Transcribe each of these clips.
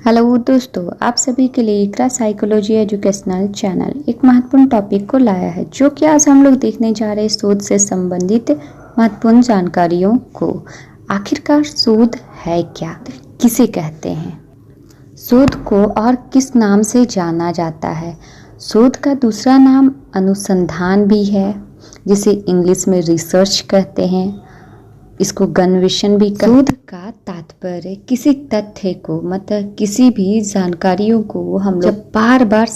Hello दोस्तों, आप सभी के लिए इकरा साइकोलॉजी एजुकेशनल चैनल एक महत्वपूर्ण टॉपिक को लाया है, जो कि आज हम लोग देखने जा रहे हैं शोध से संबंधित महत्वपूर्ण जानकारियों को। आखिरकार शोध है क्या, किसे कहते हैं, शोध को और किस नाम से जाना जाता है। शोध का दूसरा नाम अनुसंधान भी है, जिसे इंग्लिश में रिसर्च कहते हैं। इसको गणविषण भी शोध का तात्पर्य किसी तथ्य को, मतलब किसी भी जानकारियों को हम लोग बार बार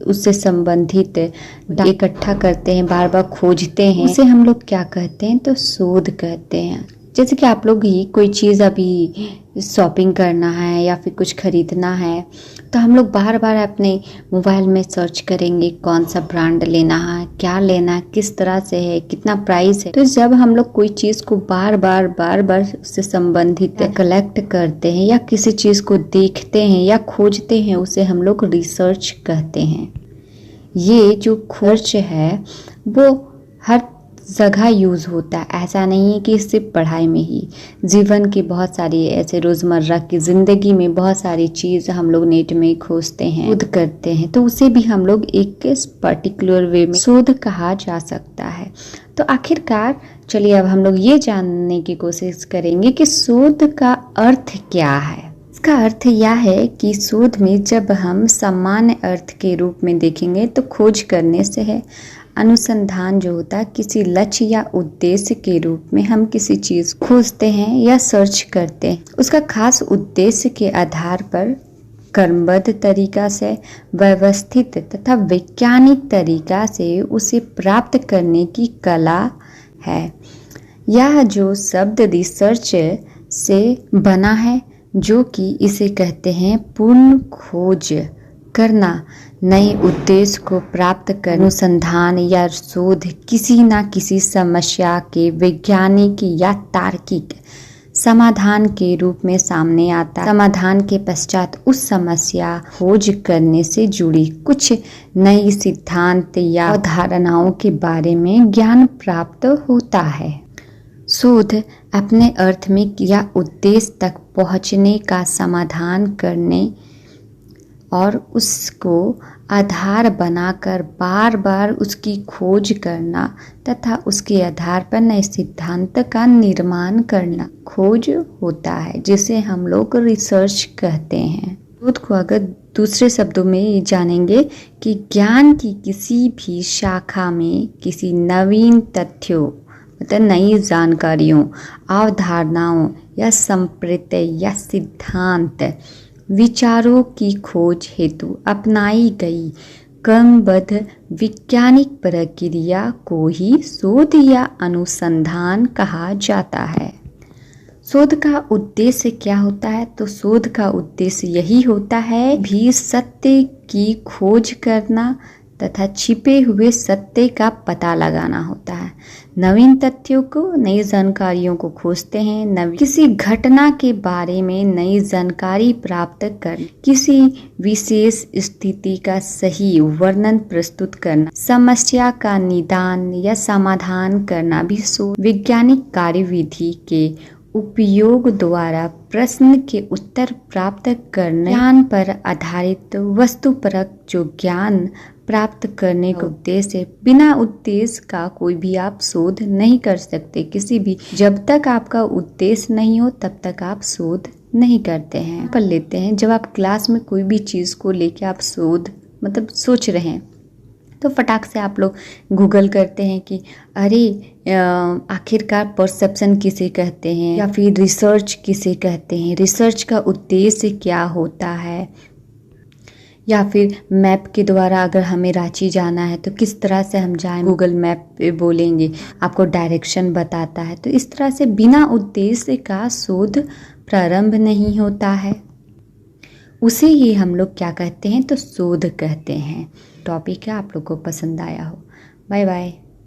उससे संबंधित इकट्ठा करते हैं, बार बार खोजते हैं, उसे हम लोग क्या कहते हैं, तो शोध कहते हैं। जैसे कि आप लोग ही कोई चीज़ अभी शॉपिंग करना है या फिर कुछ खरीदना है, तो हम लोग बार बार अपने मोबाइल में सर्च करेंगे कौन सा ब्रांड लेना है, क्या लेना है, किस तरह से है, कितना प्राइस है। तो जब हम लोग कोई चीज़ को बार बार उससे संबंधित कलेक्ट करते हैं या किसी चीज़ को देखते हैं या खोजते हैं, उसे हम लोग रिसर्च कहते हैं। ये जो खोज है वो हर जगह यूज़ होता है, ऐसा नहीं है कि सिर्फ पढ़ाई में ही। जीवन की बहुत सारी ऐसे रोज़मर्रा की ज़िंदगी में बहुत सारी चीज़ हम लोग नेट में खोजते हैं, शोध करते हैं, तो उसे भी हम लोग एक पर्टिकुलर वे में शोध कहा जा सकता है। तो आखिरकार चलिए अब हम लोग ये जानने की कोशिश करेंगे कि शोध का अर्थ क्या है। इसका अर्थ यह है कि शोध में जब हम सामान्य अर्थ के रूप में देखेंगे तो खोज करने से है। अनुसंधान जो होता है किसी लक्ष्य या उद्देश्य के रूप में हम किसी चीज़ खोजते हैं या सर्च करते हैं। उसका खास उद्देश्य के आधार पर क्रमबद्ध तरीका से, व्यवस्थित तथा वैज्ञानिक तरीका से उसे प्राप्त करने की कला है। यह जो शब्द रिसर्च से बना है, जो कि इसे कहते हैं पूर्ण खोज करना, नए उद्देश्य को प्राप्त कर अनुसंधान या शोध किसी न किसी समस्या के वैज्ञानिक या तार्किक समाधान के रूप में सामने आता है। समाधान के पश्चात उस समस्या खोज करने से जुड़ी कुछ नई सिद्धांत या अवधारणाओं के बारे में ज्ञान प्राप्त होता है। शोध अपने अर्थ में या उद्देश्य तक पहुंचने का समाधान करने और उसको आधार बनाकर बार बार उसकी खोज करना तथा उसके आधार पर नए सिद्धांत का निर्माण करना खोज होता है, जिसे हम लोग रिसर्च कहते हैं। शोध को अगर दूसरे शब्दों में जानेंगे कि ज्ञान की किसी भी शाखा में किसी नवीन तथ्यों, मतलब नई जानकारियों, अवधारणाओं या संप्रदाय या सिद्धांत विचारों की खोज हेतु अपनाई गई क्रमबद्ध वैज्ञानिक प्रक्रिया को ही शोध या अनुसंधान कहा जाता है। शोध का उद्देश्य क्या होता है, तो शोध का उद्देश्य यही होता है भी सत्य की खोज करना तथा छिपे हुए सत्य का पता लगाना होता है। नवीन तथ्यों को, नई जानकारियों को खोजते हैं, किसी घटना के बारे में नई जानकारी प्राप्त कर किसी विशेष स्थिति का सही वर्णन प्रस्तुत करना, समस्या का निदान या समाधान करना भी शोध। वैज्ञानिक कार्यविधि के उपयोग द्वारा प्रश्न के उत्तर प्राप्त करने, ज्ञान पर आधारित वस्तुपरक जो ज्ञान प्राप्त करने का उद्देश्य। बिना उद्देश्य का कोई भी आप शोध नहीं कर सकते, किसी भी, जब तक आपका उद्देश्य नहीं हो तब तक आप शोध नहीं करते हैं। कर लेते हैं, जब आप क्लास में कोई भी चीज़ को लेके आप शोध मतलब सोच रहे हैं, तो फटाक से आप लोग गूगल करते हैं कि अरे आखिरकार परसेप्शन किसे कहते हैं या फिर रिसर्च किसे कहते हैं, रिसर्च का उद्देश्य क्या होता है, या फिर मैप के द्वारा अगर हमें रांची जाना है तो किस तरह से हम जाएं, गूगल मैप पे बोलेंगे, आपको डायरेक्शन बताता है। तो इस तरह से बिना उद्देश्य का शोध प्रारंभ नहीं होता है, उसे ही हम लोग क्या कहते हैं, तो शोध कहते हैं। टॉपिक है, आप लोग को पसंद आया हो। Bye bye.